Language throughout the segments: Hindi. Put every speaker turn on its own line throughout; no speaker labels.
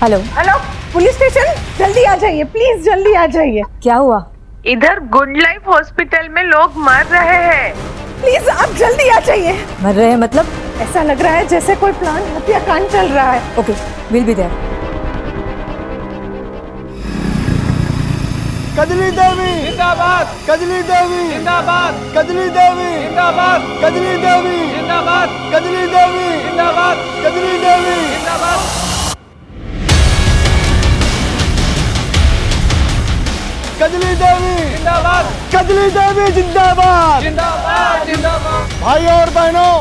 हेलो
हेलो, पुलिस स्टेशन, जल्दी आ जाइए प्लीज, जल्दी आ जाइए।
क्या हुआ?
इधर गुड लाइफ हॉस्पिटल में लोग मर रहे हैं।
प्लीज आप जल्दी आ जाइए।
मर रहे हैं मतलब?
ऐसा लग रहा है जैसे कोई प्लान हत्याकांड चल रहा है।
Okay, will be there.
Kajli Devi जिंदाबाद, कजली देवी जिंदाबाद, कजली देवी जिंदाबाद, कजली देवी जिंदाबाद, कजली देवी जिंदाबाद, कजली देवी जिंदाबाद, कजली देवी जिंदाबाद, कजली देवी जिंदाबाद, जिंदाबाद जिंदाबाद। भाइयों और बहनों,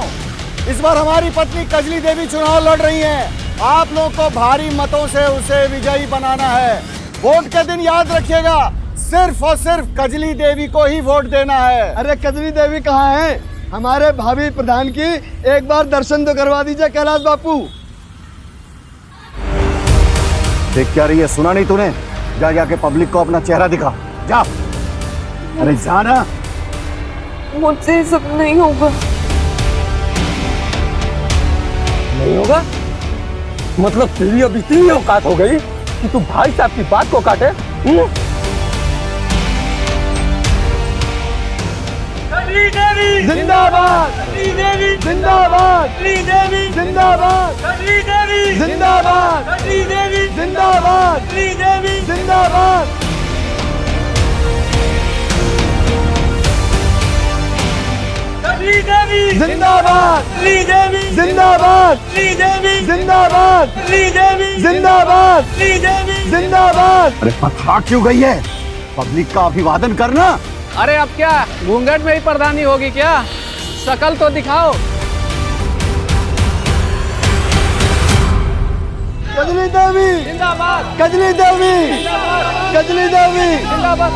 इस बार हमारी पत्नी कजली देवी चुनाव लड़ रही हैं। आप लोग को भारी मतों से उसे विजयी बनाना है। वोट के दिन याद रखिएगा, सिर्फ और सिर्फ कजली देवी को ही वोट देना है।
अरे कजली देवी कहाँ है? हमारे भाभी प्रधान की एक बार दर्शन तो करवा दीजिए कैलाश बापू।
देख क्या रही है, सुना नहीं तूने? जा जाके पब्लिक को अपना चेहरा दिखा, जा। अरे जाना।
मुझसे सब नहीं होगा।
नहीं होगा? मतलब तेरी अब इतनी औकात हो गई कि तू भाई साहब की बात को काटे?
कजली देवी जिंदाबाद, कजली देवी जिंदाबाद, कजली देवी जिंदाबाद, कजली देवी जिंदाबाद, कजली देवी जिंदाबाद, कजली देवी जिंदाबाद, कजली देवी जिंदाबाद, कजली देवी जिंदाबाद, कजली देवी जिंदाबाद, कजली देवी जिंदाबाद, कजली देवी जिंदाबाद।
अरे पथा क्यों गई है? पब्लिक का अभिवादन करना।
अरे अब क्या घूंघट में ही प्रधानी होगी क्या? शकल तो दिखाओ।
कजली देवी
जिंदाबाद,
कजली देवी कजली देवी
जिंदाबाद।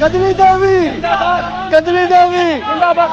कजली देवी कजली देवी
जिंदाबाद।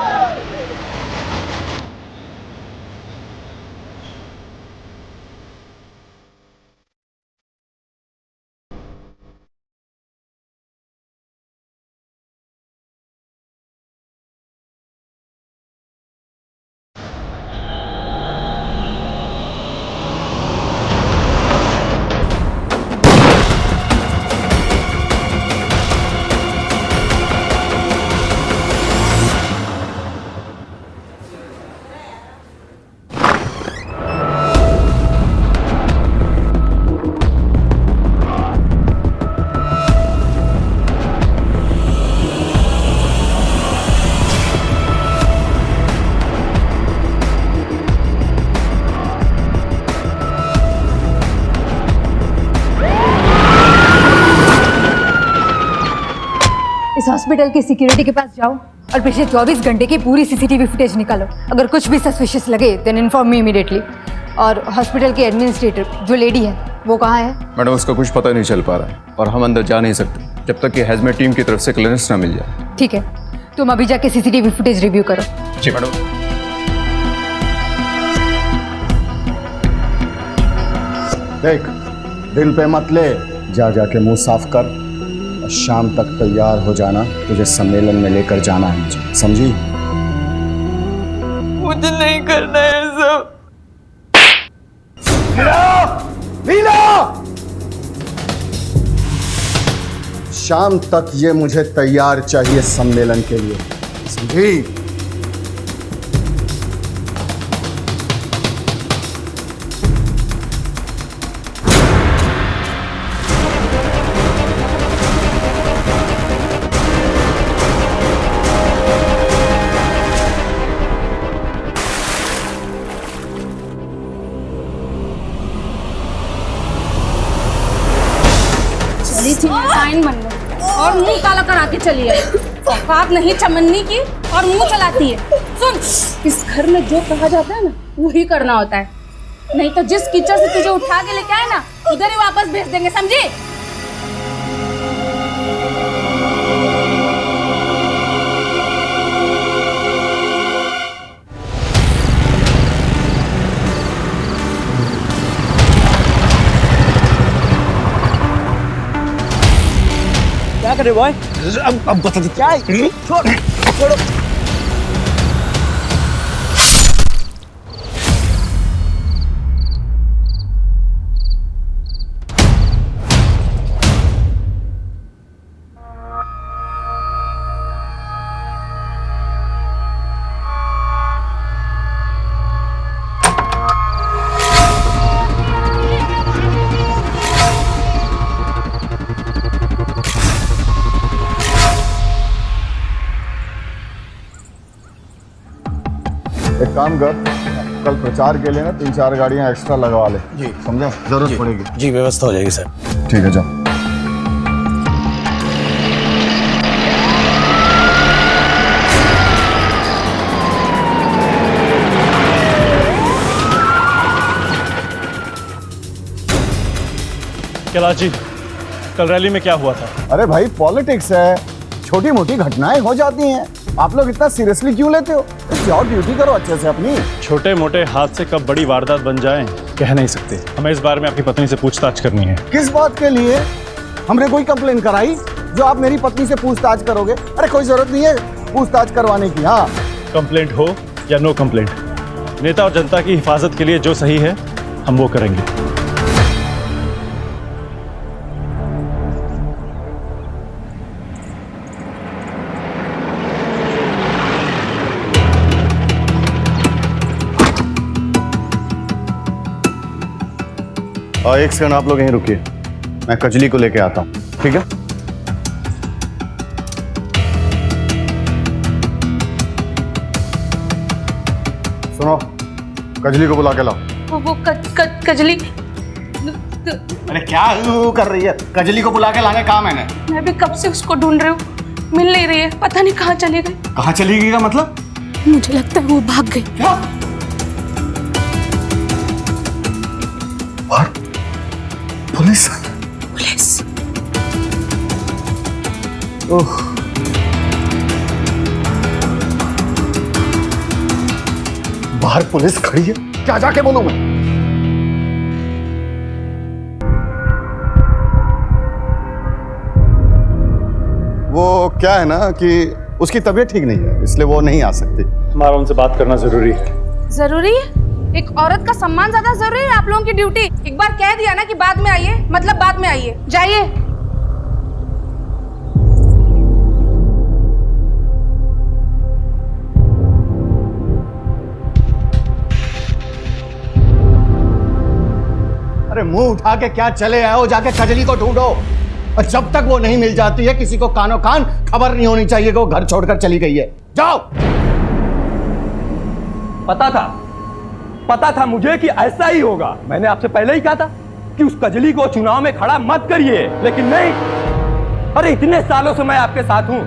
इस हॉस्पिटल की सिक्योरिटी के पास जाओ और पिछले 24 घंटे की पूरी सीसीटीवी फुटेज निकालो। अगर कुछ भी सस्पिशियस लगे देन इन्फॉर्म मी इमीडिएटली। और हॉस्पिटल की एडमिनिस्ट्रेटर जो लेडी है वो कहाँ है?
मैडम उसका कुछ पता नहीं चल पा रहा है और हम अंदर जा नहीं सकते जब तक कि हैजमेट टीम की तरफ से क्लियरेंस ना मिल जाए।
ठीक है, तुम अभी जाके सीसीटीवी फुटेज रिव्यू करो।
जी मैडम।
देख, दिल पे मत ले, जा जाके मुंह साफ कर और शाम तक तैयार हो जाना। तुझे सम्मेलन में लेकर जाना है मुझे, समझी?
मुझे नहीं करना है सब।
शाम तक ये मुझे तैयार चाहिए सम्मेलन के लिए, समझी?
चली थी टाइम बनने और मुंह काला करा के चली है। औकात नहीं चमन्नी की और मुंह चलाती है। सुन, इस घर में जो कहा जाता है ना वही करना होता है, नहीं तो जिस कीचड़ से तुझे उठा के लेके आए ना उधर ही वापस भेज देंगे, समझी?
क्या करे बॉय?
अब बता दे क्या है? छोड़
छोड़ो। एक काम कर, कल प्रचार के लिए ना 3-4 गाड़ियां एक्स्ट्रा लगवा ले। जी समझा, जरूरत पड़ेगी।
जी व्यवस्था हो जाएगी सर।
ठीक है, जाओ।
कैलाश जी, कल रैली में क्या हुआ था?
अरे भाई, पॉलिटिक्स है, छोटी मोटी घटनाएं हो जाती हैं। आप लोग इतना सीरियसली क्यों लेते हो? जाओ ड्यूटी करो अच्छे से अपनी।
छोटे मोटे हादसे कब बड़ी वारदात बन जाएं, कह नहीं सकते। हमें इस बारे में आपकी पत्नी से पूछताछ करनी है।
किस बात के लिए? हमने कोई कंप्लेन कराई जो आप मेरी पत्नी से पूछताछ करोगे? अरे कोई जरूरत नहीं है पूछताछ करवाने की। हाँ,
कंप्लेंट हो या नो कंप्लेंट, नेता और जनता की हिफाजत के लिए जो सही है हम वो करेंगे।
और एक सेकंड आप लोग यहीं रुकिए, मैं कजली को लेके आता हूँ, ठीक है? सुनो, कजली को बुला के लाओ।
वो कजली।
अरे क्या कर रही है? कजली को बुला के लाने कहा मैंने।
मैं भी कब से उसको ढूंढ रही हूँ, मिल नहीं रही है, पता नहीं कहाँ चली गई।
कहाँ चली गई का मतलब?
मुझे लगता है वो भाग गई।
क्या? और पुलिस?
पुलिस?
ओह, बाहर पुलिस खड़ी है, क्या जाके बोलूं मैं? वो क्या है ना कि उसकी तबीयत ठीक नहीं है, इसलिए वो नहीं आ सकती।
हमारा उनसे बात करना जरूरी है।
जरूरी है? एक औरत का सम्मान ज्यादा जरूरी है आप लोगों की ड्यूटी? एक बार कह दिया ना कि बाद में आइए, मतलब बाद में आइए। जाइए।
अरे मुंह उठा के क्या चले आए हो? जाके कजली को ढूंढो, और जब तक वो नहीं मिल जाती है किसी को कानो कान खबर नहीं होनी चाहिए कि वो घर छोड़कर चली गई है। जाओ।
पता था मुझे कि ऐसा ही होगा। मैंने आपसे पहले ही कहा था कि उस कजली को चुनाव में खड़ा मत करिए, लेकिन नहीं। अरे इतने सालों से मैं आपके साथ हूं,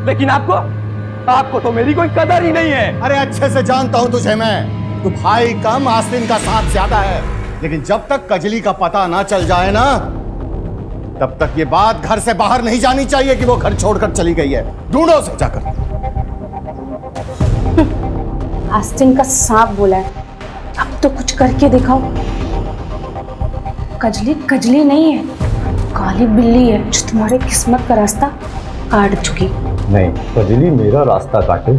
लेकिन आपको तो मेरी कोई कदर ही नहीं है।
अरे अच्छे से जानता हूं तुझे मैं, तू भाई कम आस्तीन का साथ ज्यादा है, लेकिन जब तक कजली का पता ना चल जाए ना, तब तक ये बात घर से बाहर नहीं जानी चाहिए कि वो घर छोड़कर चली गई है। ढूंढो उसे जाकर।
आस्तीन का सांप बोला है, अब तो कुछ करके दिखाओ। कजली नहीं है, काली बिल्ली है जो तुम्हारे किस्मत का रास्ता काट चुकी।
नहीं, कजली मेरा रास्ता काटे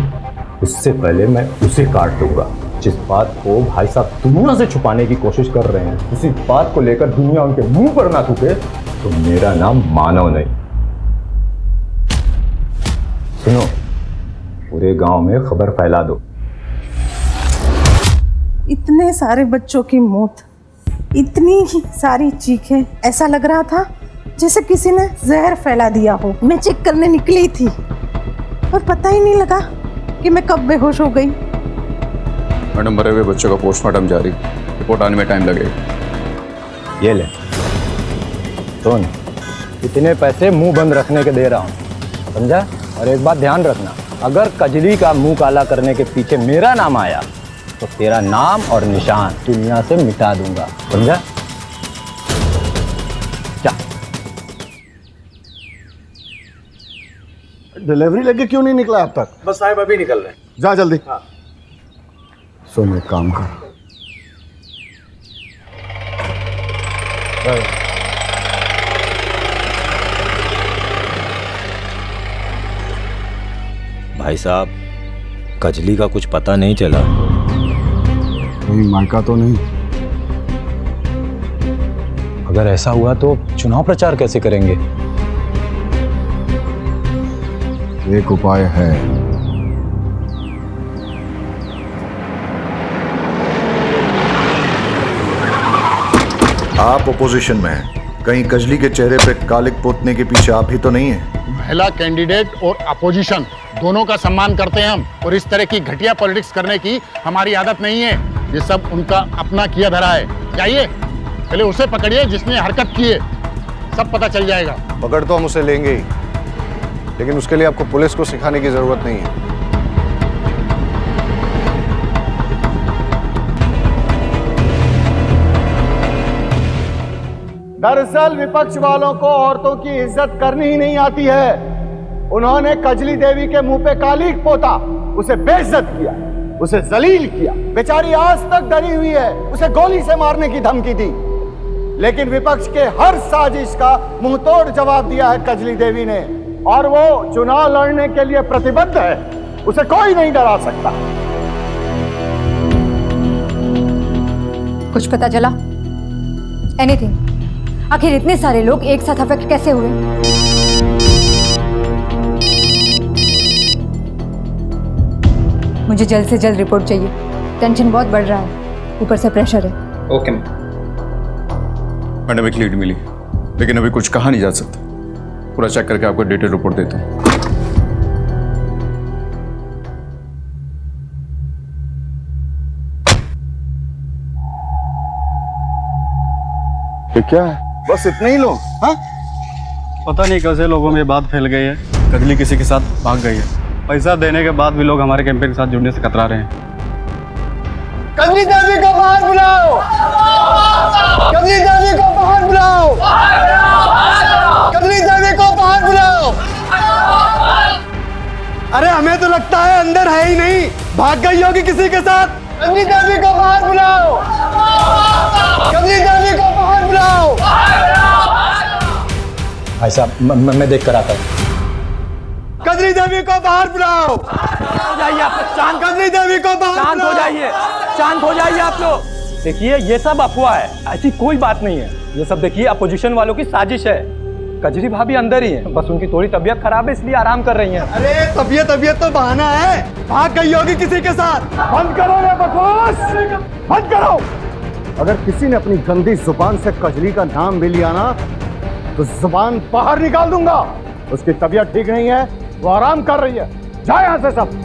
उससे पहले मैं उसे काट दूंगा। जिस बात को भाई साहब दुनिया से छुपाने की कोशिश कर रहे हैं, उसी बात को लेकर दुनिया उनके मुंह पर ना थूके तो मेरा नाम मानव नहीं। सुनो, पूरे गांव में खबर फैला दो।
इतने सारे बच्चों की मौत, इतनी सारी चीखें, ऐसा लग रहा था जैसे किसी ने जहर फैला दिया हो। मैं चेक करने निकली थी और पता ही नहीं लगा कि मैं कब बेहोश हो गई।
मैडम, मरे हुए बच्चों का पोस्टमार्टम जारी, रिपोर्ट आने में टाइम लगेगा।
ये ले सुन, इतने पैसे मुंह बंद रखने के दे रहा हूँ, समझा? और एक बात ध्यान रखना, अगर कजली का मुंह काला करने के पीछे मेरा नाम आया तो तेरा नाम और निशान दुनिया से मिटा दूंगा, समझा? जा।
डिलीवरी लेके क्यों नहीं निकला अब तक?
बस साहब अभी निकल रहे हैं।
जा जल्दी।
हाँ।
सुन, एक काम कर,
भाई साहब, कजली का कुछ पता नहीं चला?
कहीं मायका तो नहीं?
अगर ऐसा हुआ तो चुनाव प्रचार कैसे करेंगे?
एक उपाय है।
आप ओपोजिशन में हैं, कहीं कजली के चेहरे पे कालिक पोतने के पीछे आप ही तो नहीं है?
महिला कैंडिडेट और अपोजिशन दोनों का सम्मान करते हैं हम, और इस तरह की घटिया पॉलिटिक्स करने की हमारी आदत नहीं है। ये सब उनका अपना किया धरा है। जाइए, पहले उसे पकड़िए जिसने हरकत की है, सब पता चल जाएगा।
पकड़ तो हम उसे लेंगे ही, लेकिन उसके लिए आपको पुलिस को सिखाने की जरूरत नहीं है। दरअसल विपक्ष वालों को औरतों की इज्जत करनी ही नहीं आती है। उन्होंने कजली देवी के मुंह पे कालिक पोता, उसे बेइज्जत किया, उसे जलील किया। बेचारी आज तक डरी हुई है, उसे गोली से मारने की धमकी दी। लेकिन विपक्ष के हर साजिश का मुंहतोड़ जवाब दिया है कजली देवी ने, और वो चुनाव लड़ने के लिए प्रतिबद्ध है। उसे कोई नहीं डरा सकता।
कुछ पता चला? एनीथिंग? आखिर इतने सारे लोग एक साथ अफेक्ट कैसे हुए? मुझे जल्द से जल्द रिपोर्ट चाहिए। टेंशन बहुत बढ़ रहा है, ऊपर से प्रेशर है।
ओके मैडम, एक लीड मिली, लेकिन अभी कुछ कहा नहीं जा सकता। पूरा चेक करके आपको डिटेल रिपोर्ट देता हूँ।
ये क्या है? बस इतने ही लोग? हाँ?
पता नहीं कैसे लोगों में ये बात फैल गई है। कजली किसी के साथ भाग गई है। पैसा देने के बाद भी लोग हमारे कैंपेन के साथ जुड़ने से कतरा रहे हैं।
कजली देवी को बाहर बुलाओ! कजली देवी को बाहर बुलाओ! कजली देवी को बाहर बुलाओ! अरे हमें तो लगता है अंदर है ही नहीं, भाग गई होगी किसी के साथ। कजली देवी को बाहर बुलाओ! कजली देवी को बाहर बुलाओ!
भाई साहब, मैं देख कर आता हूँ।
कजली देवी को बाहर बुलाओ! हो जाइए आप लोग, शांत। कजली देवी को बाहर
शांत हो जाइए, शांत हो जाइए आप लोग।
देखिए, ये सब अफवाह है, ऐसी कोई बात नहीं है। ये सब देखिए अपोजिशन वालों की साजिश है। कजली भाभी अंदर ही है, बस उनकी थोड़ी तबीयत खराब है, इसलिए आराम कर रही हैं।
अरे तबीयत तो बहाना है, भाग गई होगी किसी के साथ। बंद करो रे बकवास, बंद करो। अगर किसी ने अपनी गंदी जुबान से कजली का नाम भी लिया ना, तो जुबान बाहर निकाल दूंगा। उसकी तबीयत ठीक नहीं है, वो आराम कर रही है। जाए यहां से सब।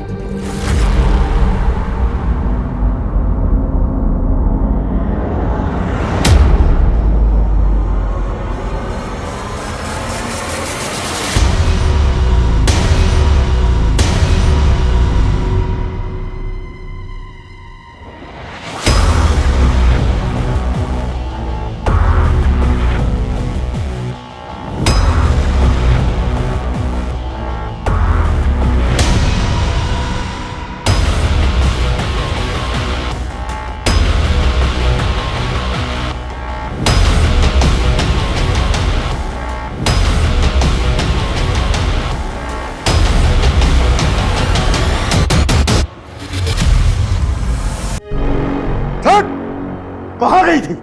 कहाँ गई थी?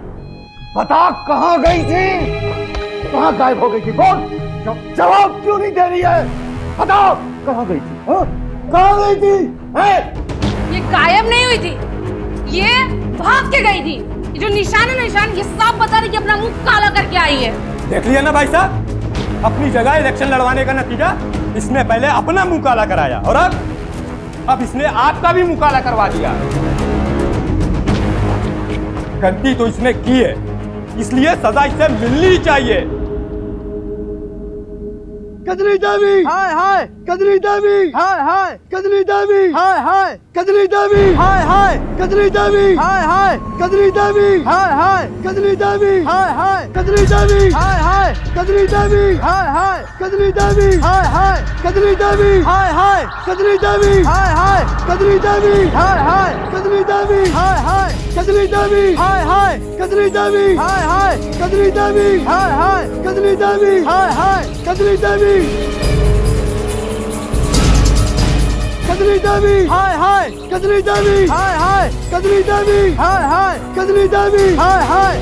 बता, कहाँ गई थी? कहाँ गायब हो गई थी? बोल, जवाब क्यों नहीं दे रही है? बताओ, कहाँ गई थी? कहाँ गई थी?
ये गायब नहीं हुई थी, ये भाग के गई थी। ये जो निशान है, निशान ये साफ बता रही कि अपना मुंह काला करके आई है।
देख लिया ना भाई साहब, अपनी जगह इलेक्शन लड़वाने का नतीजा। इसने पहले अपना मुंह काला कराया, और अब इसने आपका भी मुंह काला करवा दिया। गलती तो इसने की है, इसलिए सजा इसे मिलनी चाहिए।
कजली देवी, हाय हाय। कजली देवी, हाय हाय। कजली देवी, हाय हाय। कजली देवी, हाय हाय। कजली देवी, हाय हाय। कजली देवी, हाय हाय। कजली देवी, हाय हाय। कजली देवी, हाय हाय। कजली देवी, हाय हाय। कजली देवी, हाय हाय। कजली देवी, हाय हाय। कजली देवी, हाय हाय। कजली देवी, हाय हाय। कजली देवी, हाय हाय। कजली देवी, हाय हाय। कजली देवी, हाय हाय। कजली देवी, हाय हाय। कजली देवी, हाय हाय। कजली देवी।
कजली देवी हाय हाय कजली देवी हाय हाय कजली देवी हाय हाय कजली देवी हाय हाय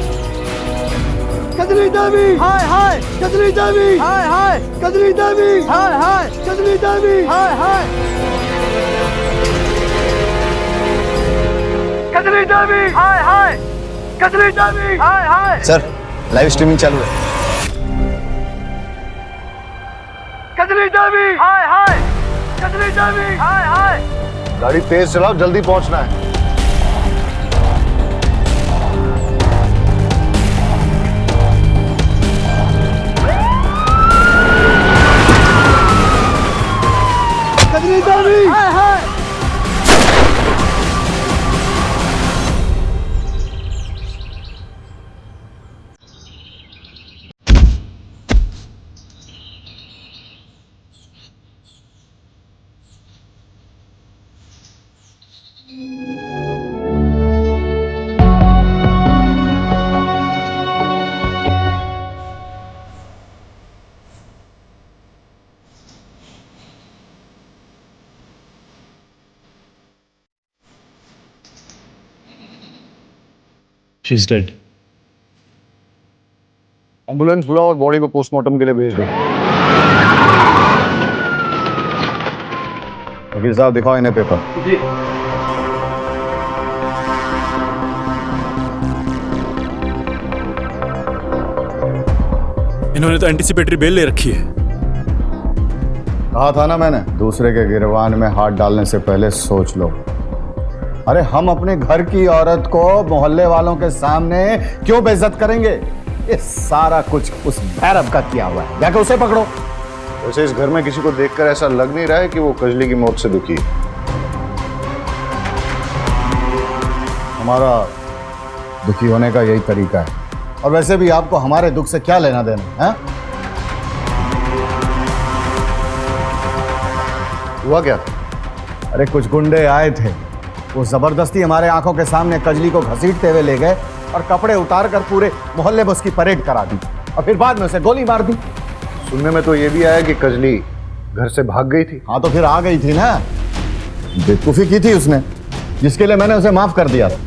कजली देवी हाय हाय कजली देवी हाय हाय कजली देवी हाय हाय कजली देवी हाय हाय कजली देवी हाय हाय कजली देवी हाय हाय।
सर लाइव स्ट्रीमिंग चालू है।
कजली देवी हाय हाय कजली देवी हाय हाय।
गाड़ी तेज चलाओ, जल्दी पहुंचना है।
कजली देवी हाय हाय।
She's dead.
एम्बुलेंस बुलाओ और बॉडी को पोस्टमार्टम के लिए भेज दो। वकील साहब दिखाओ इन्हें पेपर।
इन्होंने तो एंटीसिपेटरी बेल ले रखी है।
कहा था ना मैंने, दूसरे के गिरबान में हाथ डालने से पहले सोच लो। अरे हम अपने घर की औरत को मोहल्ले वालों के सामने क्यों बेइज्जत करेंगे? ये सारा कुछ उस भैरव का किया हुआ है, जाके उसे पकड़ो।
वैसे इस घर में किसी को देखकर ऐसा लग नहीं रहा है कि वो कजली की मौत से दुखी है।
हमारा दुखी होने का यही तरीका है। और वैसे भी आपको हमारे दुख से क्या लेना देना है?
हुआ क्या?
अरे कुछ गुंडे आए थे, वो जबरदस्ती हमारे आंखों के सामने कजली को घसीटते हुए ले गए और कपड़े उतार कर पूरे मोहल्ले में उसकी परेड करा दी और फिर बाद में उसे गोली मार दी।
सुनने में तो ये भी आया कि कजली घर से भाग गई थी।
हाँ तो फिर आ गई थी ना, बेवकूफी की थी उसने, जिसके लिए मैंने उसे माफ कर दिया था।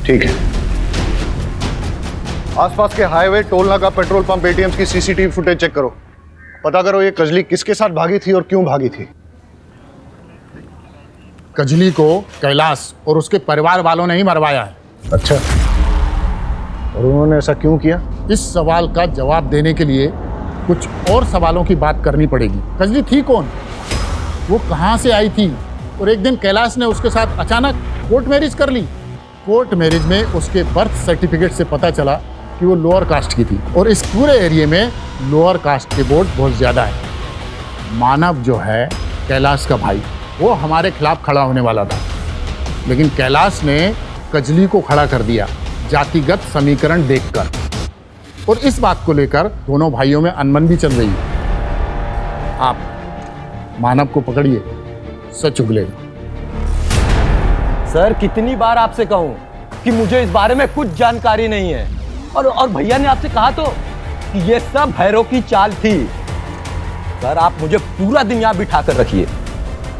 ठीक है, आसपास के हाईवे, टोल नाका, पेट्रोल पंप, एटीएम्स की सीसीटीवी फुटेज चेक करो। पता करो ये कजली किसके साथ भागी थी और क्यों भागी थी। कजली को कैलाश और उसके परिवार वालों ने ही मरवाया है।
अच्छा,
और उन्होंने ऐसा क्यों किया? इस सवाल का जवाब देने के लिए कुछ और सवालों की बात करनी पड़ेगी। कजली थी कौन, वो कहाँ से आई थी, और एक दिन कैलाश ने उसके साथ अचानक कोर्ट मैरिज कर ली। कोर्ट मैरिज में उसके बर्थ सर्टिफिकेट से पता चला कि वो लोअर कास्ट की थी, और इस पूरे एरिया में लोअर कास्ट के वोट बहुत ज़्यादा है। मानव जो है कैलाश का भाई, वो हमारे खिलाफ खड़ा होने वाला था, लेकिन कैलाश ने कजली को खड़ा कर दिया जातिगत समीकरण देखकर, और इस बात को लेकर दोनों भाइयों में अनबन भी चल रही है। आप मानव को पकड़िए, सच उगलेगा।
सर कितनी बार आपसे कहूं कि मुझे इस बारे में कुछ जानकारी नहीं है, और भैया ने आपसे कहा तो कि ये सब भैरव की चाल थी। सर आप मुझे पूरा दिन यहां बिठा कर रखिए,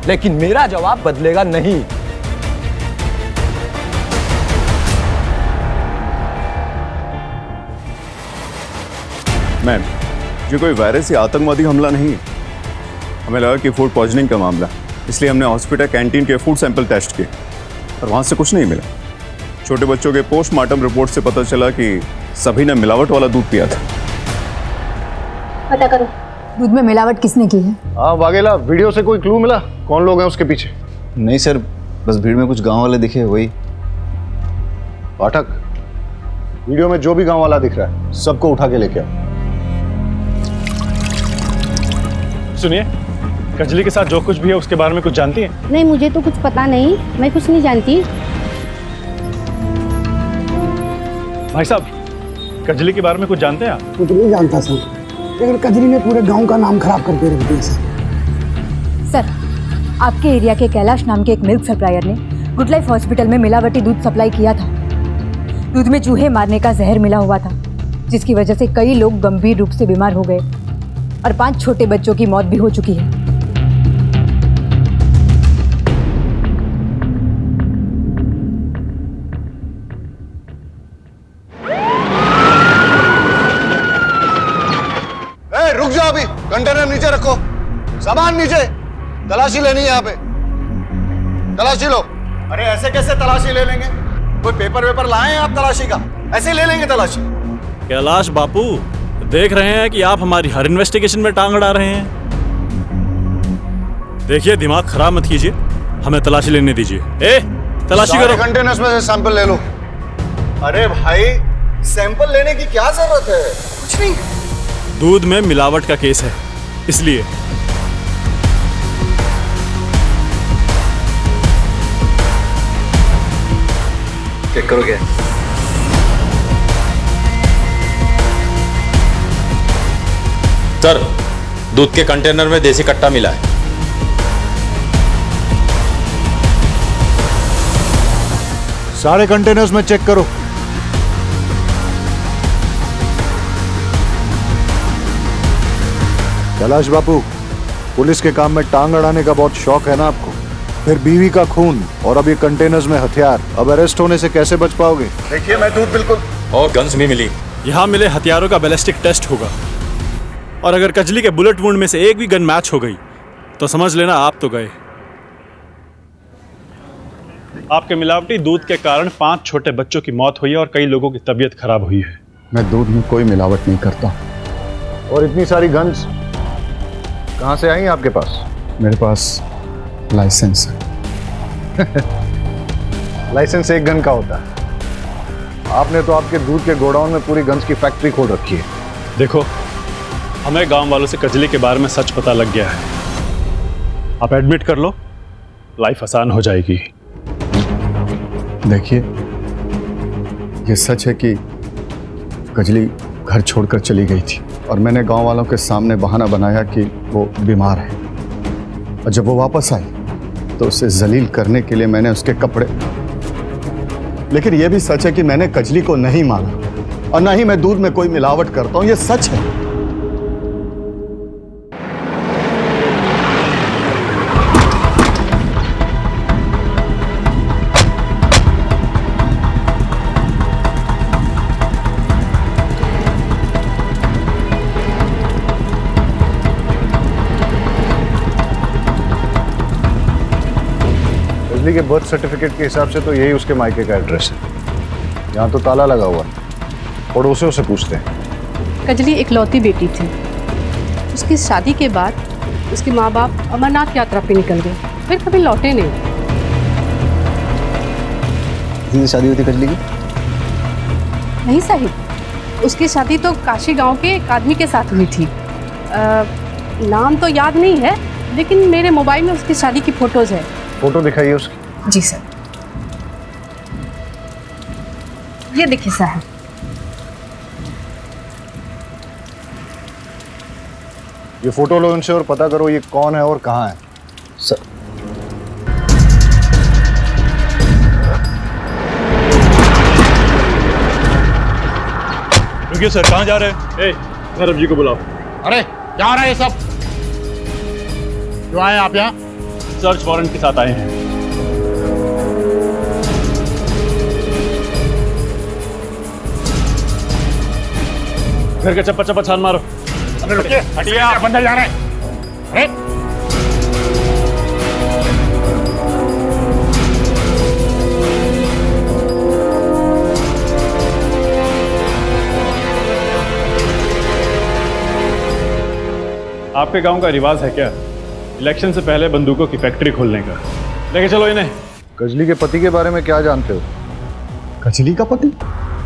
लेकिन मेरा जवाब बदलेगा नहीं।
मैम, ये कोई वायरस या आतंकवादी हमला नहीं, हमें लगा कि फूड पॉइजनिंग का मामला, इसलिए हमने हॉस्पिटल कैंटीन के फूड सैंपल टेस्ट किए और वहाँ से कुछ नहीं मिला। छोटे बच्चों के पोस्टमार्टम रिपोर्ट से पता चला कि सभी ने मिलावट वाला दूध पिया था।
पता करो
दूध में मिलावट किसने की है?
हाँ वाघेला, वीडियो से कोई क्लू मिला कौन लोग हैं उसके पीछे?
नहीं सर, बस भीड़ में कुछ गांव वाले दिखे, वही।
पाठक, वीडियो में जो भी गांव वाला दिख रहा है सबको उठा के लेके आओ।
सुनिए, कजली के साथ जो कुछ भी है उसके बारे में कुछ जानती हैं?
नहीं, मुझे तो कुछ पता नहीं, मैं कुछ नहीं जानती।
भाई साहब, कजली के बारे में कुछ जानते हैं आप?
कुछ नहीं जानता सर, लेकिन कजली ने पूरे गांव का नाम खराब करके रख दिया
सर, आपके एरिया के कैलाश नाम के एक मिल्क सप्लायर ने गुड लाइफ हॉस्पिटल में मिलावटी दूध सप्लाई किया था। दूध में चूहे मारने का जहर मिला हुआ था, जिसकी वजह से कई लोग गंभीर रूप से बीमार हो गए और 5 छोटे बच्चों की मौत भी हो चुकी है।
सामान नीचे, तलाशी लेनी है यहाँ पे, तलाशी लो।
अरे ऐसे कैसे तलाशी ले लेंगे? कोई पेपर वेपर लाए हैं आप तलाशी का? ऐसे ले लेंगे तलाशी?
कैलाश बापू, देख रहे हैं कि आप हमारी हर इन्वेस्टिगेशन में टांग अड़ा रहे हैं। देखिए, दिमाग खराब मत कीजिए, हमें तलाशी लेने दीजिए। ए, तलाशी करो।
कंटेनर्स में से सैंपल ले लो।
अरे भाई, सैंपल लेने की क्या जरूरत है? कुछ नहीं।
दूध में मिलावट का केस है, इसलिए।
चेक करोगे?
सर, दूध के कंटेनर में देसी कट्टा मिला है।
सारे कंटेनर्स में चेक करो। कैलाश बापू, पुलिस के काम में टांग अड़ाने का बहुत शौक है ना आपको? फिर बीवी का खून और अब ये कंटेनर्स में हथियार, अब अरेस्ट होने से कैसे बच पाओगे?
देखिए, मैं दूध बिल्कुल।
और गन्स भी मिली।
यहाँ मिले हथियारों का बैलिस्टिक टेस्ट होगा, और अगर कजली के बुलेट वुंड में से एक भी गन मैच हो गई तो समझ लेना आप तो गए।
आपके मिलावटी दूध के कारण 5 छोटे बच्चों की मौत हुई है और कई लोगों की तबीयत खराब हुई है।
मैं दूध में कोई मिलावट नहीं करता।
और इतनी सारी गन्स कहाँ से आई आपके पास?
मेरे पास लाइसेंस है।
लाइसेंस एक गन का होता है। आपने तो आपके दूध के गोडाउन में पूरी गन्स की फैक्ट्री खोल रखी है।
देखो, हमें गांव वालों से कजली के बारे में सच पता लग गया है। आप एडमिट कर लो, लाइफ आसान हो जाएगी।
देखिए, ये सच है कि कजली घर छोड़कर चली गई थी और मैंने गांव वालों के सामने बहाना बनाया कि वो बीमार है, और जब वो वापस आई तो उसे जलील करने के लिए मैंने उसके कपड़े। लेकिन यह भी सच है कि मैंने कजली को नहीं मारा और ना ही मैं दूध में कोई मिलावट करता हूं, यह सच है।
कजली के बर्थ सर्टिफिकेट के हिसाब से तो यही उसके मायके का एड्रेस है। यहाँ तो ताला लगा हुआ है। पड़ोसियों से पूछते हैं।
कजली इकलौती बेटी थी। उसकी शादी के बाद उसके माँ बाप अमरनाथ यात्रा पे निकल गए, फिर कभी लौटे नहीं।
किससे शादी हुई थी कजली की?
नहीं साहिब, उसकी शादी तो काशी गांव के एक आदमी के साथ हुई थी। नाम तो याद नहीं है, लेकिन मेरे मोबाइल में उसकी शादी की फोटोज है।
फोटो दिखाइए उसकी।
जी सर, ये देखिए साहब।
ये फोटो लो उनसे और पता करो ये कौन है और कहाँ है।
सर,
रुकिए सर, कहाँ जा रहे हैं? भैरव जी को बुलाओ।
अरे क्या हो रहा है ये सब? क्यों आए आप यहाँ?
सर्च वारंट के साथ आए हैं। घर के चप्पा चप्पा छान मारो।
अरे रुकिए, हटिए, आप अंदर जा रहे हैं। अरे
आपके गांव का रिवाज है क्या इलेक्शन से पहले बंदूकों की फैक्ट्री खोलने का? लेके चलो इन्हें।
कजली के पति के बारे में क्या जानते हो?
कजली का पति?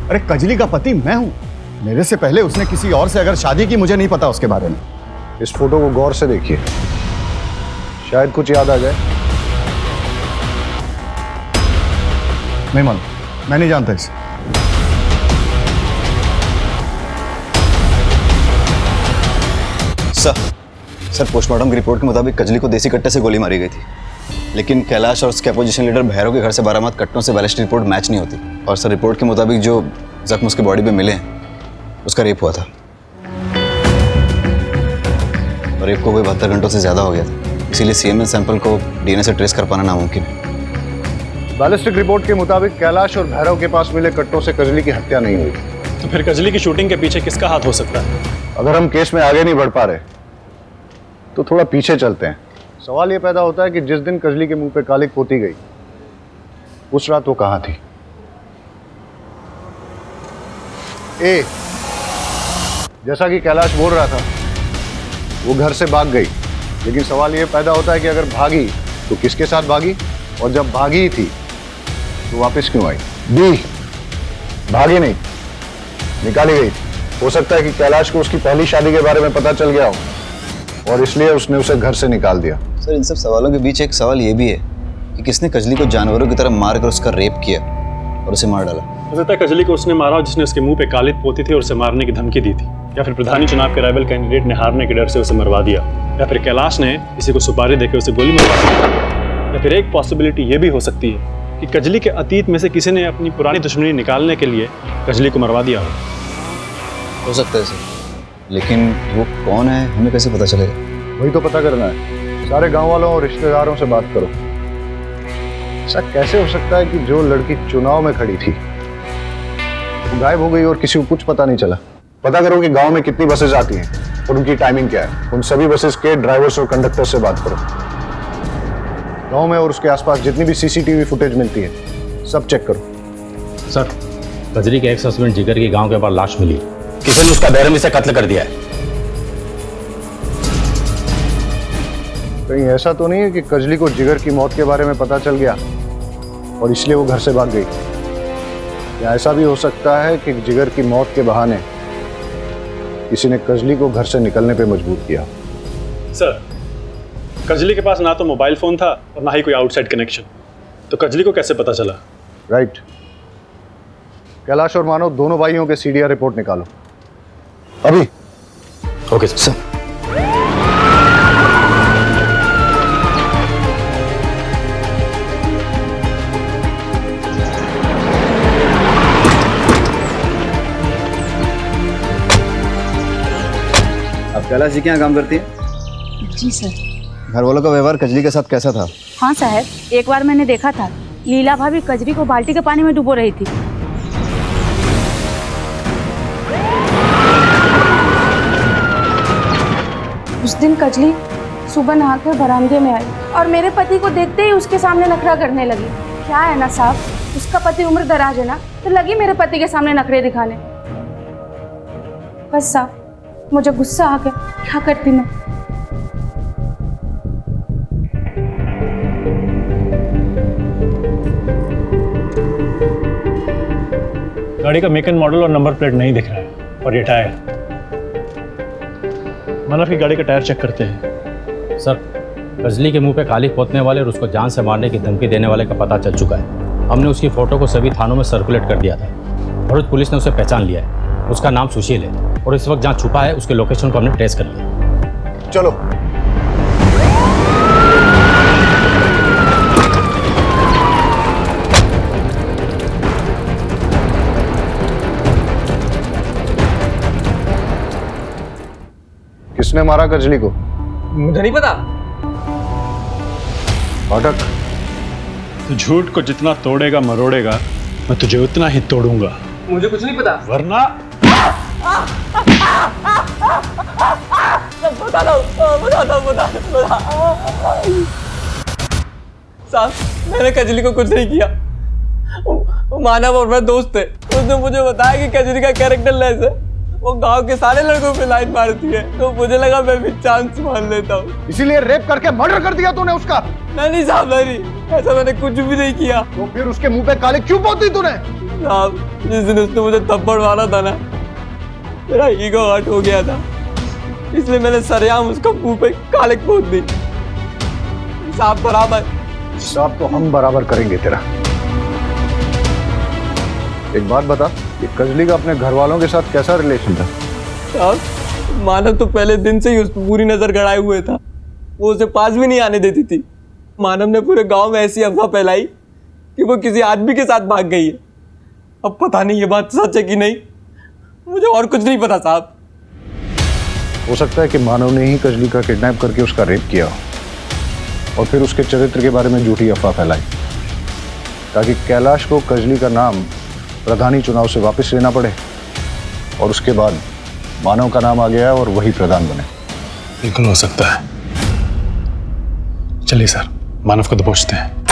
अरे कजली का पति मैं हूं। मेरे से पहले उसने किसी और से अगर शादी की, मुझे नहीं पता उसके बारे में।
इस फोटो को गौर से देखिए, शायद कुछ याद आ जाए।
नहीं मालूम, मैं नहीं जानता इसे।
सर, पोस्टमार्टम की रिपोर्ट के मुताबिक कजली को देसी कट्टे से गोली मारी गई थी, लेकिन कैलाश और उसके अपोजिशन लीडर भैरव के घर से बरामद कट्टों से बैलिस्टिक रिपोर्ट मैच नहीं होती। और सर, रिपोर्ट के मुताबिक जो जख्म उसके बॉडी पे मिले हैं उसका रेप हुआ था, और रेप को कोई 72 घंटों से ज़्यादा हो गया था। इसीलिए सीएमएन सैंपल को डीएनए से ट्रेस कर पाना नामुमकिन है।
बैलिस्टिक रिपोर्ट के मुताबिक कैलाश और भैरव के पास मिले कट्टों से कजली की हत्या नहीं हुई।
तो फिर कजली की शूटिंग के पीछे किसका हाथ हो सकता है?
अगर हम केस में आगे नहीं बढ़ पा रहे
तो थोड़ा पीछे चलते हैं। सवाल ये पैदा होता है कि जिस दिन कजली के मुंह पे कालिक पोती गई उस रात वो कहाँ थी? ए, जैसा कि कैलाश बोल रहा था, वो घर से भाग गई, लेकिन सवाल ये पैदा होता है कि अगर भागी तो किसके साथ भागी, और जब भागी ही थी तो वापस क्यों आई? बी, भागी नहीं, निकाली गई थी। हो सकता है कि कैलाश को उसकी पहली शादी के बारे में पता चल गया हो और इसलिए उसने उसे घर से निकाल दिया।
सर, इन सब सवालों के बीच एक सवाल ये भी है कि किसने कजली को जानवरों की तरह मारकर उसका रेप किया और उसे मार डाला?
हो सकता है कजली को उसने मारा जिसने उसके मुंह पे कालिक पोती थी और उसे मारने की धमकी दी थी, या फिर प्रधानी चुनाव के राइवल कैंडिडेट ने हारने के डर से उसे मरवा दिया, या फिर कैलाश ने किसी को सुपारी देकर उसे गोली मरवा दी, या फिर एक पॉसिबिलिटी ये भी हो सकती है कि कजली के अतीत में से किसी ने अपनी पुरानी दुश्मनी निकालने के लिए कजली को मरवा दिया
हो सकता है सर, लेकिन वो कौन है हमें कैसे पता चलेगा?
वही तो पता करना है। सारे गांव वालों और रिश्तेदारों से बात करो। ऐसा कैसे हो सकता है कि जो लड़की चुनाव में खड़ी थी वो गायब हो गई और किसी को कुछ पता नहीं चला? पता करो कि गांव में कितनी बसेज आती हैं और उनकी टाइमिंग क्या है। उन सभी बसेज के ड्राइवर्स और कंडक्टर से बात करो। गांव में और उसके आसपास जितनी भी सीसीटीवी फुटेज मिलती है सब चेक करो।
सर, कजरी के एक्स हस्बैंड जिगर की गांव के बाहर लाश मिली, किसी ने उसका बेरहमी से कत्ल कर दिया है।
कहीं ऐसा तो नहीं है कि कजली को जिगर की मौत के बारे में पता चल गया और इसलिए वो घर से भाग गई? या ऐसा भी हो सकता है कि जिगर की मौत के बहाने किसी ने कजली को घर से निकलने पे मजबूर किया?
सर, कजली के पास ना तो मोबाइल फोन था और ना ही कोई आउटसाइड कनेक्शन, तो कजली को कैसे पता चला?
राइट। कैलाश और मानव दोनों भाइयों के सीडीआर रिपोर्ट निकालो अभी।
Okay sir.
आप कैलाश जी के यहाँ काम करती हैं?
जी सर।
घर वालों का व्यवहार कजली के साथ कैसा था?
हाँ साहब, एक बार मैंने देखा था लीला भाभी कजरी को बाल्टी के पानी में डुबो रही थी। उस दिन कजली सुबह नहाकर बरामदे में आई और मेरे पति को देखते ही उसके सामने नखरा करने लगी। क्या है ना साहब, उसका पति उम्र दराज है ना, तो लगी मेरे पति के सामने नखरे दिखाने। बस साहब, मुझे गुस्सा आ गया, क्या करती मैं।
गाड़ी का मेक एंड मॉडल और नंबर प्लेट नहीं दिख रहा है, और ये टायर। मानव की गाड़ी का टायर चेक करते हैं।
सर, कजली के मुंह पे कालिक पोतने वाले और उसको जान से मारने की धमकी देने वाले का पता चल चुका है। हमने उसकी फोटो को सभी थानों में सर्कुलेट कर दिया था। भरूच पुलिस ने उसे पहचान लिया है। उसका नाम सुशील है और इस वक्त जहाँ छुपा है उसके लोकेशन को हमने ट्रेस कर लिया।
चलो। किसने मारा कजली को?
मुझे नहीं पता।
फाटक,
तो झूठ को जितना तोड़ेगा मरोड़ेगा, मैं तुझे उतना ही तोड़ूंगा।
मुझे कुछ नहीं पता।
वरना
बता। साहब, मैंने कजली को कुछ नहीं किया। वो मानव और मैं दोस्त थे। उसने मुझे बताया कि कजली का कैरेक्टर लेस है, वो गांव के सारे लड़कों पे लाइन मारती है, तो मुझे लगा मैं भी चांस मान लेता हूँ।
इसीलिए रेप करके मर्डर कर दिया तूने उसका?
नहीं साहब, नहीं, ऐसा मैंने कुछ भी नहीं किया।
तो फिर उसके मुंह पे कालिक क्यों पोती तूने?
साहब, जिस दिन उसने मुझे थप्पड़ मारा था ना, मेरा ईगो हर्ट हो गया था, इसलिए मैंने सरेआम उसका मुंह पे कालिक पोत दी। साहब बराबर।
साहब तो हम बराबर करेंगे तेरा। एक बात बता, ये कजली का अपने घर वालों के साथ कैसा रिलेशन था?
साहब, मानव तो पहले दिन से ही उस पर पूरी नजर गड़ाए हुए था। वो उसे पास भी नहीं आने देती थी। मानव ने पूरे गांव में ऐसी अफवाह फैलाई कि वो किसी आदमी के साथ भाग गई है। अब पता नहीं ये बात सच है कि नहीं, मुझे और कुछ नहीं पता साहब।
हो सकता है कि मानव ने ही कजली का किडनैप करके उसका रेप किया और फिर उसके चरित्र के बारे में झूठी अफवाह फैलाई ताकि कैलाश को कजली का नाम प्रधानी चुनाव से वापस लेना पड़े और उसके बाद मानव का नाम आ गया और वही प्रधान बने।
बिल्कुल हो सकता है। चलिए सर, मानव को दबोचते हैं।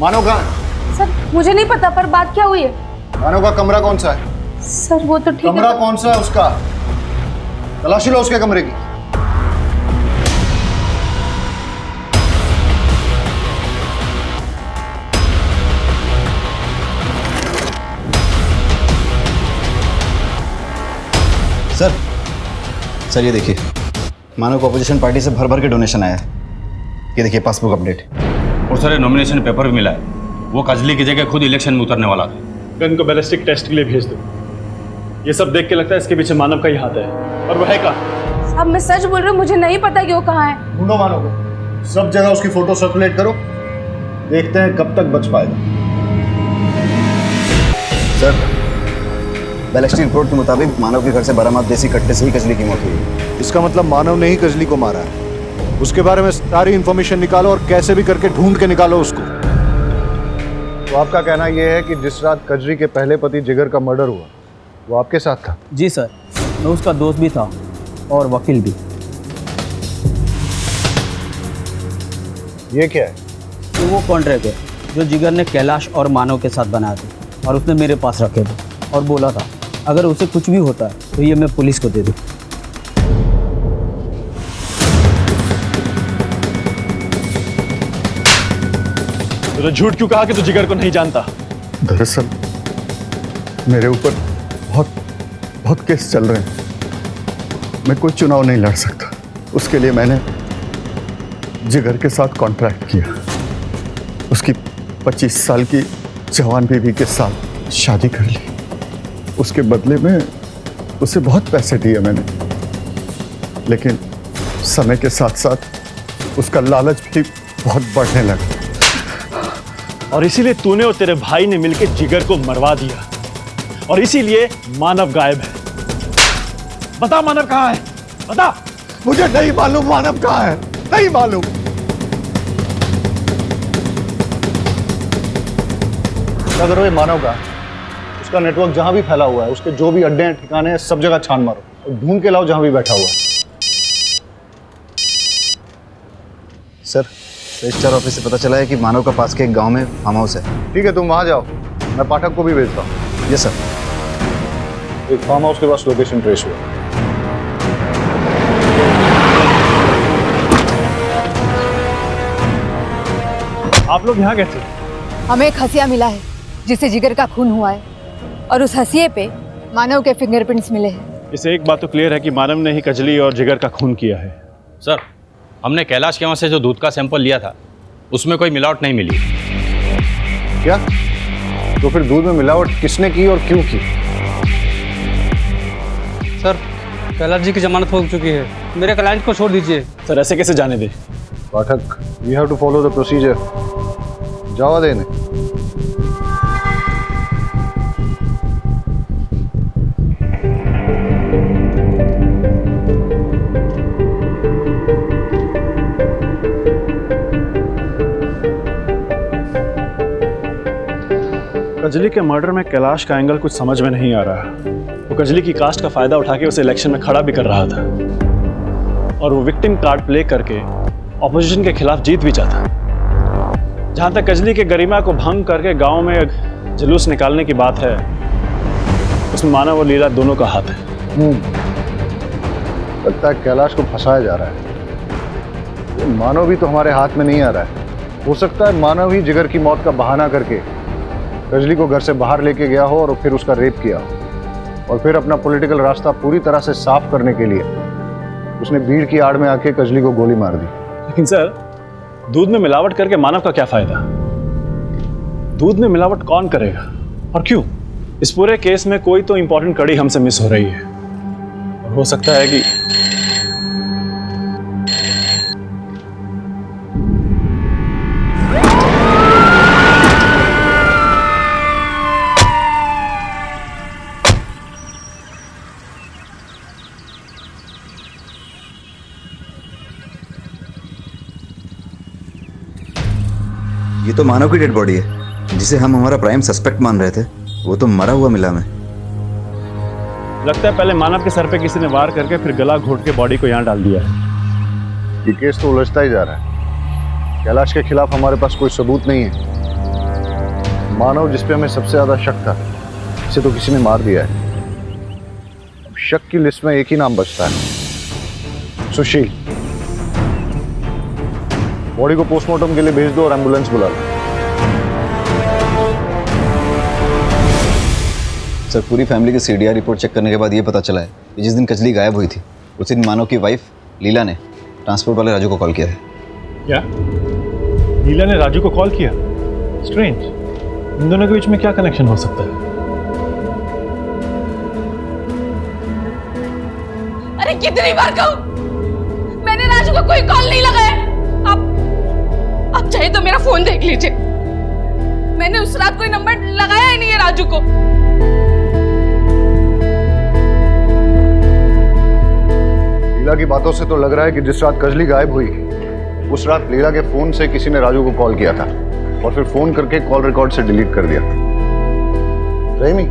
मानव कहाँ है?
सर मुझे नहीं पता, पर बात क्या हुई है?
मानव का कमरा कौन सा है?
सर वो तो ठीक है।
कमरा कौन सा है उसका? तलाशी लो उसके कमरे की।
सर ये देखिए, मानव को अपोजिशन पार्टी से भर भर के डोनेशन आया है। ये देखिए पासबुक अपडेट।
और सर नॉमिनेशन पेपर भी मिला है। वो कजली की जगह खुद इलेक्शन में उतरने वाला था।
गन को बैलिस्टिक टेस्ट के लिए भेज दो। ये सब देख के लगता है इसके पीछे मानव का ही हाथ है। और वो है कहाँ?
साहब मैं सच बोल रही हूँ, मुझे नहीं पता कि वो कहाँ है।
ढूंढो मानव को, सब जगह उसकी फोटो सर्कुलेट करो, देखते हैं कब तक बच पाएगा।
सर बैलिस्टिक रिपोर्ट के मुताबिक मानव के घर से बरामद देसी कट्टे से ही कजली की मौत हुई है।
इसका मतलब मानव ने ही कजली को मारा है। उसके बारे में सारी इंफॉर्मेशन निकालो और कैसे भी करके ढूंढ के निकालो उसको। तो आपका कहना यह है कि जिस रात कजली के पहले पति जिगर का मर्डर हुआ वो आपके साथ था?
जी सर, मैं उसका दोस्त भी था और वकील भी।
ये क्या है?
तो वो कॉन्ट्रैक्ट है जो जिगर ने कैलाश और मानव के साथ बनाया था और उसने मेरे पास रखे थे और बोला था अगर उसे कुछ भी होता है तो ये मैं पुलिस को दे दूँ।
तो झूठ क्यों कहा कि तू जिगर को नहीं जानता?
दरअसल मेरे ऊपर बहुत केस चल रहे हैं। मैं कोई चुनाव नहीं लड़ सकता। उसके लिए मैंने जिगर के साथ कॉन्ट्रैक्ट किया। उसकी 25 साल की जवान बीवी के साथ शादी कर ली। उसके बदले में उसे बहुत पैसे दिए मैंने, लेकिन समय के साथ साथ उसका लालच भी बहुत बढ़ने लगा।
और इसीलिए तूने और तेरे भाई ने मिलकर जिगर को मरवा दिया और इसीलिए मानव गायब है। बता मानव कहाँ है? बता।
मुझे नहीं मालूम मानव कहाँ है, नहीं मालूम। क्या करो ये मानव का? उसका नेटवर्क जहां भी फैला हुआ है, उसके जो भी अड्डे हैं, ठिकाने हैं, सब जगह छान मारो और ढूंढ के लाओ जहां भी बैठा हुआ है।
सर रजिस्ट्रार ऑफिस से पता चला है कि मानव का पास के एक गांव में फार्म हाउस है।
ठीक है, तुम वहां जाओ, मैं पाठक को भी भेजता हूँ।
Yes sir.
एक फार्म हाउस के पास लोकेशन ट्रेस हुआ।
आप लोग यहाँ कैसे?
हमें एक हसिया मिला है जिससे जिगर का खून हुआ है और उस हसिये पे मानव के फिंगरप्रिंट्स मिले हैं।
इससे एक बात तो क्लियर है कि मानव ने ही कजली और जिगर का खून किया है।
सर हमने कैलाश के वहाँ से जो दूध का सैंपल लिया था उसमें कोई मिलावट नहीं मिली।
क्या? तो फिर दूध में मिलावट किसने की और क्यों की?
सर कैलाश जी की जमानत हो चुकी है, मेरे क्लाइंट को छोड़ दीजिए।
सर ऐसे कैसे जाने दे?
Pathak, we have to follow the procedure. जावा देने।
कजली के मर्डर में कैलाश का एंगल कुछ समझ में नहीं आ रहा। वो कजली की कास्ट का फायदा उठा के उसे इलेक्शन में खड़ा भी कर रहा था और वो विक्टिम कार्ड प्ले करके ऑपोजिशन के खिलाफ जीत भी चाहता। जहां तक कजली के गरिमा को भंग करके गांव में जुलूस निकालने की बात है, उसमें मानव और लीला दोनों का हाथ है।
लगता है कैलाश को फंसाया जा रहा है। ये मानव भी तो हमारे हाथ में नहीं आ रहा है। हो सकता है मानव ही जिगर की मौत का बहाना करके कजली को घर से बाहर लेके गया हो और फिर उसका रेप किया हो और फिर अपना पॉलिटिकल रास्ता पूरी तरह से साफ करने के लिए उसने भीड़ की आड़ में आके कजली को गोली मार दी।
लेकिन सर दूध में मिलावट करके मानव का क्या फायदा? दूध में मिलावट कौन करेगा और क्यों? इस पूरे केस में कोई तो इंपॉर्टेंट कड़ी हमसे मिस हो रही है और हो सकता है कि
ये तो मानव की डेड बॉडी है जिसे हम हमारा प्राइम सस्पेक्ट मान रहे थे। वो तो मरा हुआ मिला हमें।
लगता है पहले मानव के सर पे किसी ने वार करके फिर गला घोट के बॉडी को यहाँ डाल दिया है।
ये केस तो उलझता ही जा रहा है। कैलाश के खिलाफ हमारे पास कोई सबूत नहीं है। मानव जिस पे हमें सबसे ज्यादा शक था, इसे तो किसी ने मार दिया है। अब शक की लिस्ट में एक ही नाम बचता है, सुशील। बॉडी को पोस्टमार्टम के लिए भेज दो और एम्बुलेंस बुला लो।
सर, पूरी फैमिली की सीडीआर रिपोर्ट चेक करने के बाद ये पता चला है कि जिस दिन कजली गायब हुई थी उसी दिन मानव की वाइफ लीला ने ट्रांसपोर्ट वाले राजू को कॉल किया है।
क्या लीला ने राजू को कॉल किया? स्ट्रेंज। इन दोनों के बीच में क्या कनेक्शन हो सकता है?
अरे कितनी बार कहूं, मैंने राजू को कोई कॉल नहीं लगाया। आप चाहे तो मेरा फोन देख लीजिए, मैंने उस रात कोई नंबर लगाया ही नहीं है राजू को।
लीला की बातों से तो लग रहा है कि जिस रात कजली गायब हुई उस रात लीला के फोन से किसी ने राजू को कॉल किया था और फिर फोन करके कॉल रिकॉर्ड से डिलीट कर दिया। रहीमी,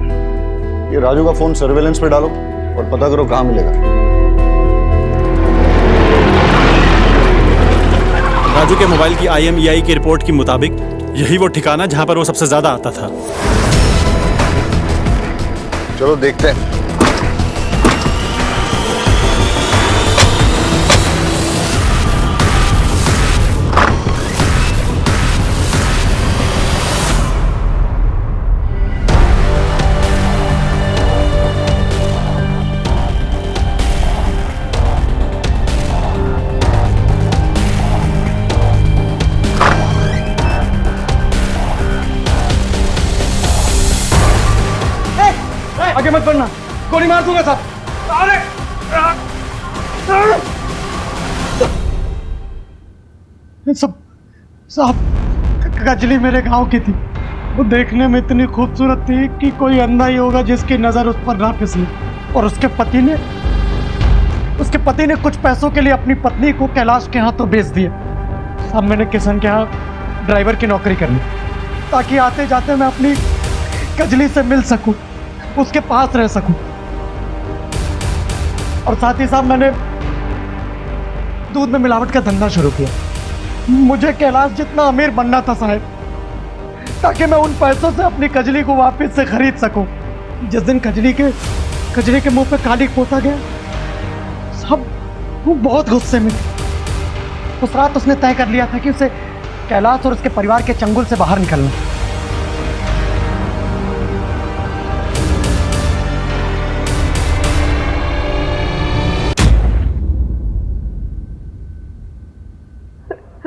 ये राजू का फोन सर्वेलेंस पे डालो और पता करो कहां मिलेगा।
राजू के मोबाइल की IMEI की रिपोर्ट के मुताबिक यही वो ठिकाना जहां पर वो सबसे ज्यादा आता था।
चलो देखते हैं।
आगे मत बढ़ना, गोली मार दूंगा साहब। अरे सब साहब, कजली मेरे गांव की थी। वो देखने में इतनी खूबसूरत थी कि कोई अंधा ही होगा जिसकी नजर उस पर ना फिसले। और उसके पति ने कुछ पैसों के लिए अपनी पत्नी को कैलाश के हाथों बेच दिया। साहब, मैंने किशन के यहाँ ड्राइवर की नौकरी कर ली ताकि आते जाते मैं अपनी कजली से मिल सकूं, उसके पास रह सकूं। और साथ ही साथ मैंने दूध में मिलावट का धंधा शुरू किया। मुझे कैलाश जितना अमीर बनना था साहब, ताकि मैं उन पैसों से अपनी कजली को वापस से खरीद सकूं। जिस दिन कजली के मुंह पे कालिक पोता गया साहब, वो बहुत गुस्से में थी। उस रात उसने तय कर लिया था कि उसे कैलाश और उसके परिवार के चंगुल से बाहर निकलना।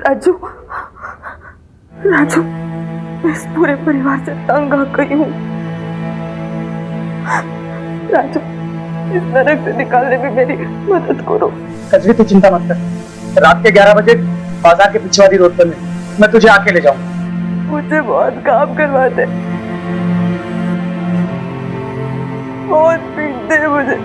राजू, मैं इस पूरे परिवार से तंग आ गई हूँ। राजू, इस नरक से निकालने में मेरी मदद करो।
कजली, तू चिंता मत कर। रात के 11 बजे बाजार के पीछे वाली रोड पर मैं तुझे आके ले जाऊंगा।
मुझे बहुत काम करवाते, बहुत पीटते हैं मुझे।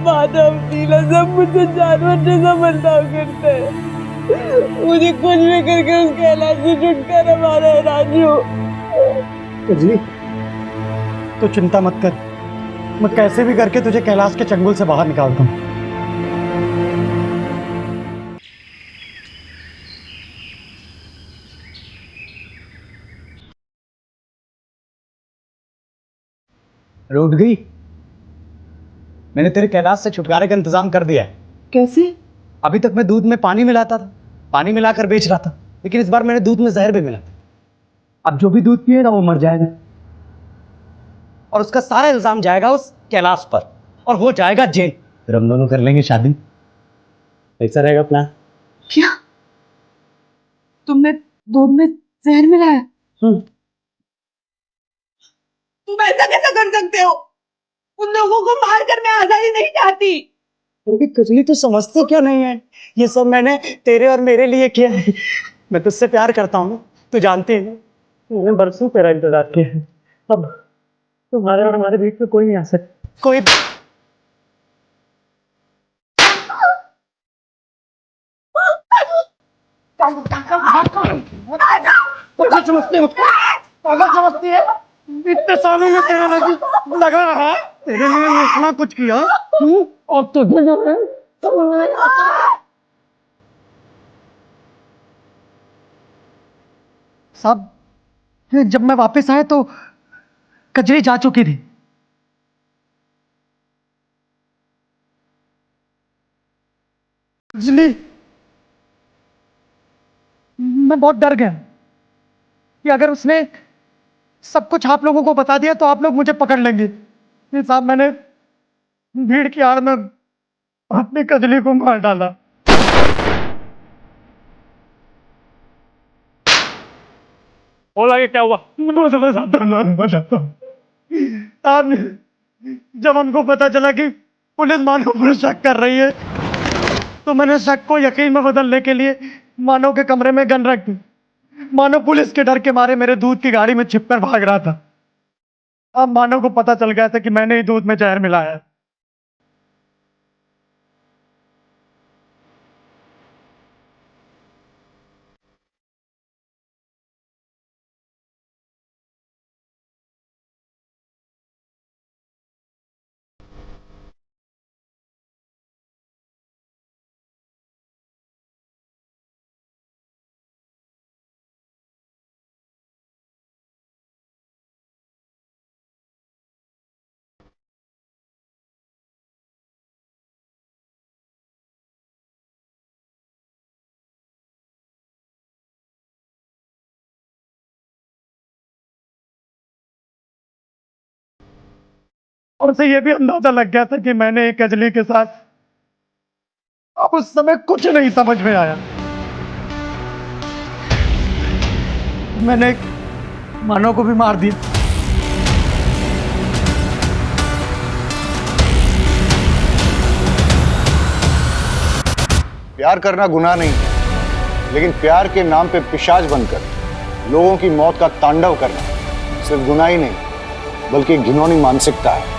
माधव, नीला सब मुझे जानवर जैसा बर्ताव करते हैं। मुझे कुछ भी करके उस कैलाश से छुटकारा मारा है राजू।
कजली, तो चिंता मत कर, मैं कैसे भी करके तुझे कैलाश के चंगुल से बाहर निकालता हूँ।
उठ गई? मैंने तेरे कैलाश से छुटकारे का इंतजाम कर दिया है।
कैसे?
अभी तक मैं दूध में पानी मिलाता था, पानी मिलाकर बेच रहा था, लेकिन इस बार मैंने दूध में जहर भी मिला। अब जो भी दूध पिएगा वो मर जाएगा और उसका सारा इल्जाम जाएगा उस कैलाश पर और वो जाएगा जेल। फिर हम दोनों कर लेंगे शादी। ऐसा रहेगा प्लान?
क्या तुमने दूध में जहर मिलाया?
तुम ऐसा कैसा कर सकते हो? उन लोगों को मार कर मैं आजादी नहीं चाहती।
कजली, तो समझते क्यों नहीं है? ये सब मैंने तेरे और मेरे लिए किया है। मैं तुझसे प्यार करता हूँ, तू जानती है। मैंने बरसों तेरा इंतजार किया है। अब तुम्हारे और हमारे बीच में कोई नहीं आ सकता। कोई समझती है मुझको? पागल समझती है? इतने सालों में तेरा लगा रहा, तेरे लिए इतना कुछ किया, और तुझे जो है साहब, जब मैं वापस आया तो कजरी जा चुकी थी। कजली, मैं बहुत डर गया कि अगर उसने सब कुछ आप लोगों को बता दिया तो आप लोग मुझे पकड़ लेंगे। ये साहब, मैंने भीड़ की आड़ में अपनी कजली को मार डाला। बोला कि क्या हुआ? बताता हूँ। जब हमको पता चला कि पुलिस मानव पर शक कर रही है तो मैंने शक को यकीन में बदलने के लिए मानव के कमरे में गन रख दी। मानव पुलिस के डर के मारे मेरे दूध की गाड़ी में छिपकर भाग रहा था। अब मानव को पता चल गया था कि मैंने ही दूध में जहर मिलाया है। और उसे यह भी अंदाजा लग गया था कि मैंने एक कजली के साथ, अब उस समय कुछ नहीं समझ में आया। मैंने मानव को भी मार दिया।
प्यार करना गुनाह नहीं है, लेकिन प्यार के नाम पे पिशाच बनकर लोगों की मौत का तांडव करना सिर्फ गुनाह ही नहीं बल्कि घिनौनी मानसिकता है।